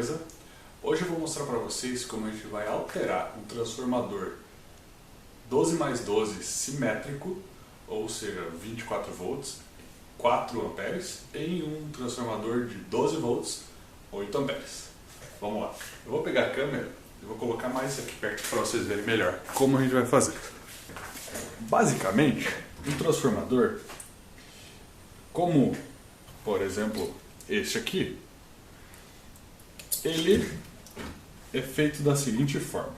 beleza? Hoje eu vou mostrar para vocês como a gente vai alterar um transformador 12 mais 12 simétrico, ou seja, 24 volts, 4 amperes, em um transformador de 12 volts, 8 amperes. Vamos lá. Eu vou pegar a câmera e vou colocar mais isso aqui perto para vocês verem melhor como a gente vai fazer. Basicamente, um transformador, como por exemplo este aqui, ele é feito da seguinte forma.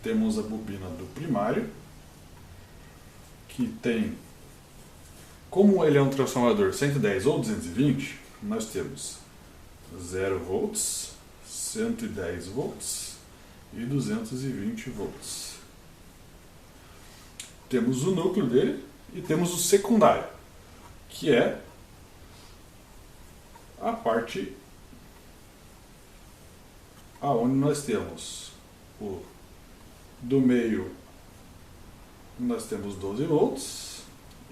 Temos a bobina do primário, que tem, como ele é um transformador 110 ou 220, nós temos 0 volts, 110 volts e 220 volts. Temos o núcleo dele e temos o secundário, que é a parte aonde nós temos o do meio, nós temos 12 volts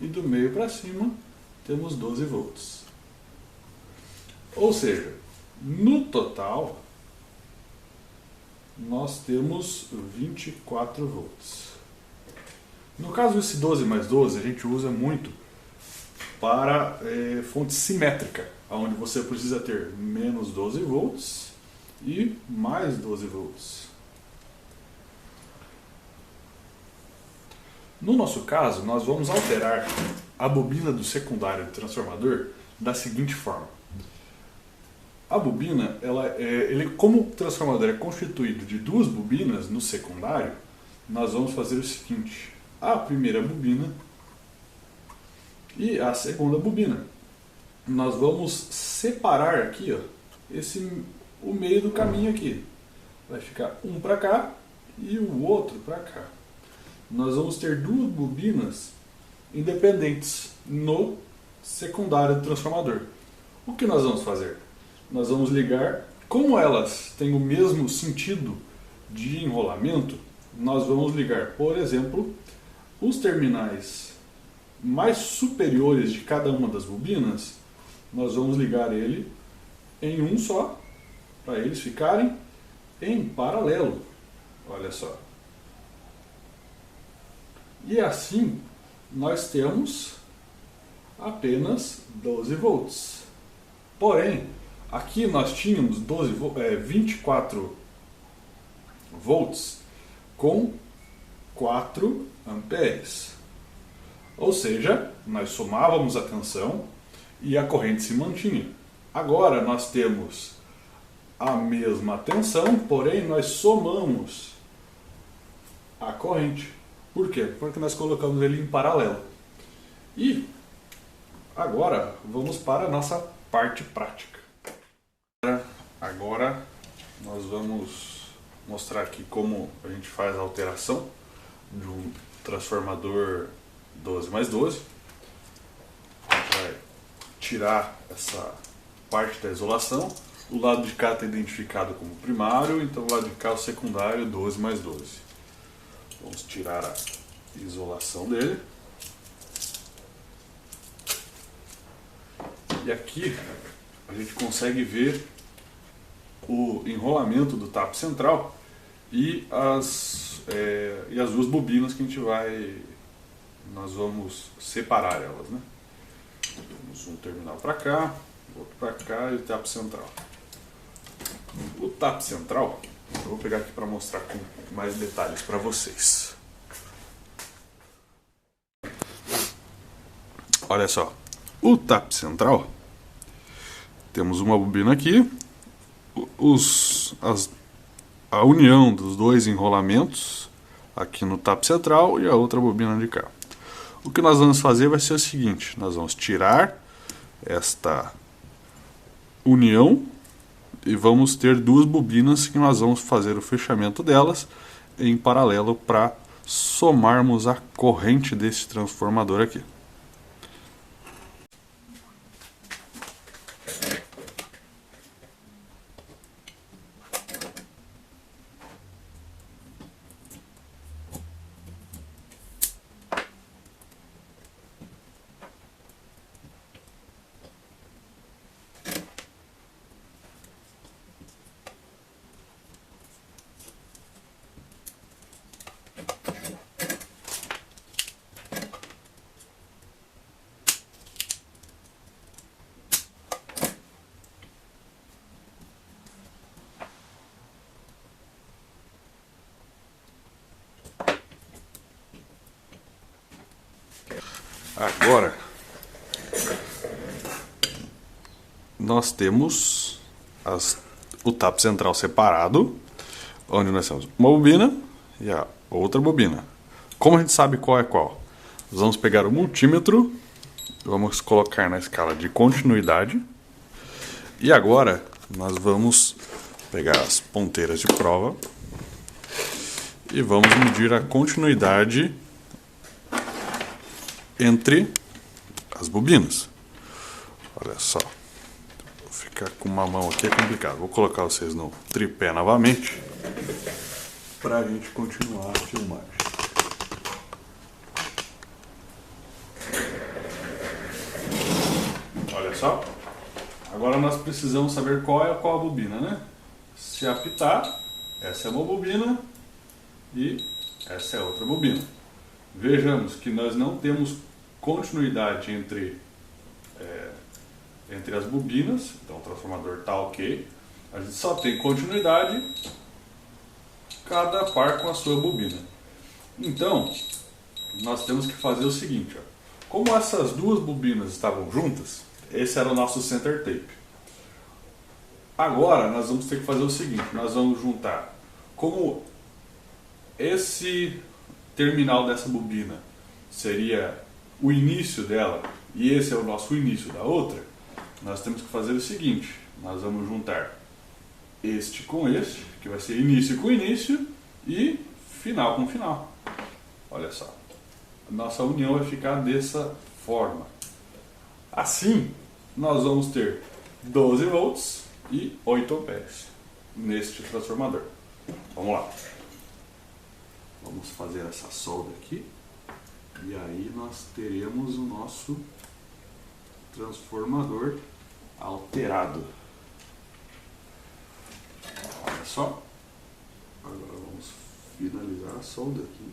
e do meio para cima temos 12 volts. Ou seja, no total nós temos 24 volts. No caso desse 12 mais 12, a gente usa muito para fonte simétrica, onde você precisa ter menos 12 volts e mais 12 volts. No nosso caso, nós vamos alterar a bobina do secundário do transformador da seguinte forma. A bobina, como o transformador é constituído de duas bobinas no secundário, nós vamos fazer o seguinte: a primeira bobina e a segunda bobina. Nós vamos separar aqui, ó, o meio do caminho aqui. Vai ficar um para cá e o outro para cá. Nós vamos ter duas bobinas independentes no secundário do transformador. O que nós vamos fazer? Nós vamos ligar, como elas têm o mesmo sentido de enrolamento, nós vamos ligar, por exemplo, os terminais mais superiores de cada uma das bobinas, nós vamos ligar ele em um só, para eles ficarem em paralelo. Olha só. E assim nós temos apenas 12 volts. Porém, aqui nós tínhamos 24 volts com 4 amperes. Ou seja, nós somávamos a tensão e a corrente se mantinha. Agora nós temos a mesma tensão, porém nós somamos a corrente. Por quê? Porque nós colocamos ele em paralelo. E agora vamos para a nossa parte prática. Agora nós vamos mostrar aqui como a gente faz a alteração de um transformador 12 mais 12. A gente vai tirar essa parte da isolação. O lado de cá está identificado como primário, então o lado de cá é o secundário 12 mais 12. Vamos tirar a isolação dele. E aqui a gente consegue ver o enrolamento do tapo central e as duas bobinas que nós vamos separar elas, né? Temos um terminal para cá, outro para cá e o tapo central. O tapo central, eu vou pegar aqui para mostrar com mais detalhes para vocês. Olha só, o tapo central, temos uma bobina aqui, a união dos dois enrolamentos aqui no tapo central e a outra bobina de cá. O que nós vamos fazer vai ser o seguinte: nós vamos tirar esta união e vamos ter duas bobinas que nós vamos fazer o fechamento delas em paralelo para somarmos a corrente desse transformador aqui. Agora nós temos o tap central separado, onde nós temos uma bobina e a outra bobina. Como a gente sabe qual é qual? Nós vamos pegar o multímetro, vamos colocar na escala de continuidade e agora nós vamos pegar as ponteiras de prova e vamos medir a continuidade entre as bobinas. Olha só, vou ficar com uma mão aqui é complicado. Vou colocar vocês no tripé novamente para a gente continuar a filmagem. Olha só, agora nós precisamos saber qual é qual a bobina, né? Se apitar, essa é uma bobina e essa é outra bobina. Vejamos que nós não temos continuidade entre as bobinas, então o transformador está ok. A gente só tem continuidade cada par com a sua bobina. Então, nós temos que fazer o seguinte, ó. Como essas duas bobinas estavam juntas, esse era o nosso center tape. Agora nós vamos ter que fazer o seguinte, nós vamos juntar, como esse terminal dessa bobina seria o início dela e esse é o nosso início da outra, nós temos que fazer o seguinte, nós vamos juntar este com este, que vai ser início com início e final com final. Olha só, nossa união vai ficar dessa forma. Assim, nós vamos ter 12 volts e 8 amperes neste transformador. Vamos lá. Vamos fazer essa solda aqui e aí nós teremos o nosso transformador alterado. Olha só. Agora vamos finalizar a solda aqui.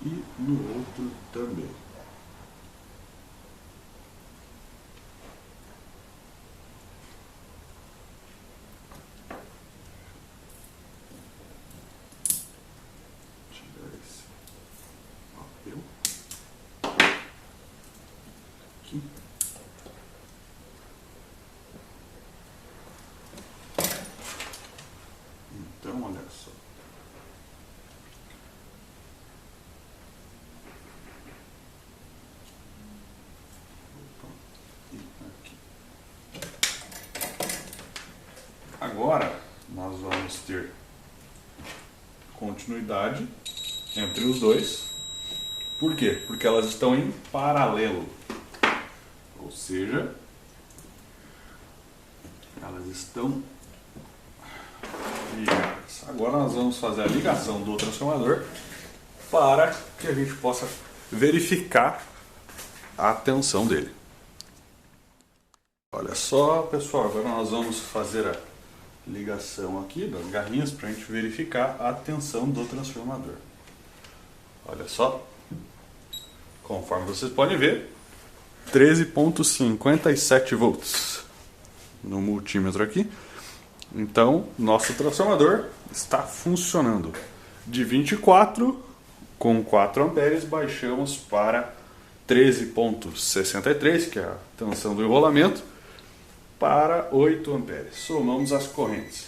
E no outro também. Tirar esse papel aqui. Então, olha só. Agora nós vamos ter continuidade entre os dois. Por quê? Porque elas estão em paralelo. Ou seja, elas estão ligadas. Agora nós vamos fazer a ligação do transformador para que a gente possa verificar a tensão dele. Olha só, pessoal, agora nós vamos fazer a ligação aqui das garrinhas para a gente verificar a tensão do transformador. Olha só, conforme vocês podem ver, 13,57 volts no multímetro aqui. Então, nosso transformador está funcionando. De 24 com 4 amperes baixamos para 13,63, que é a tensão do enrolamento, para 8 amperes. Somamos as correntes.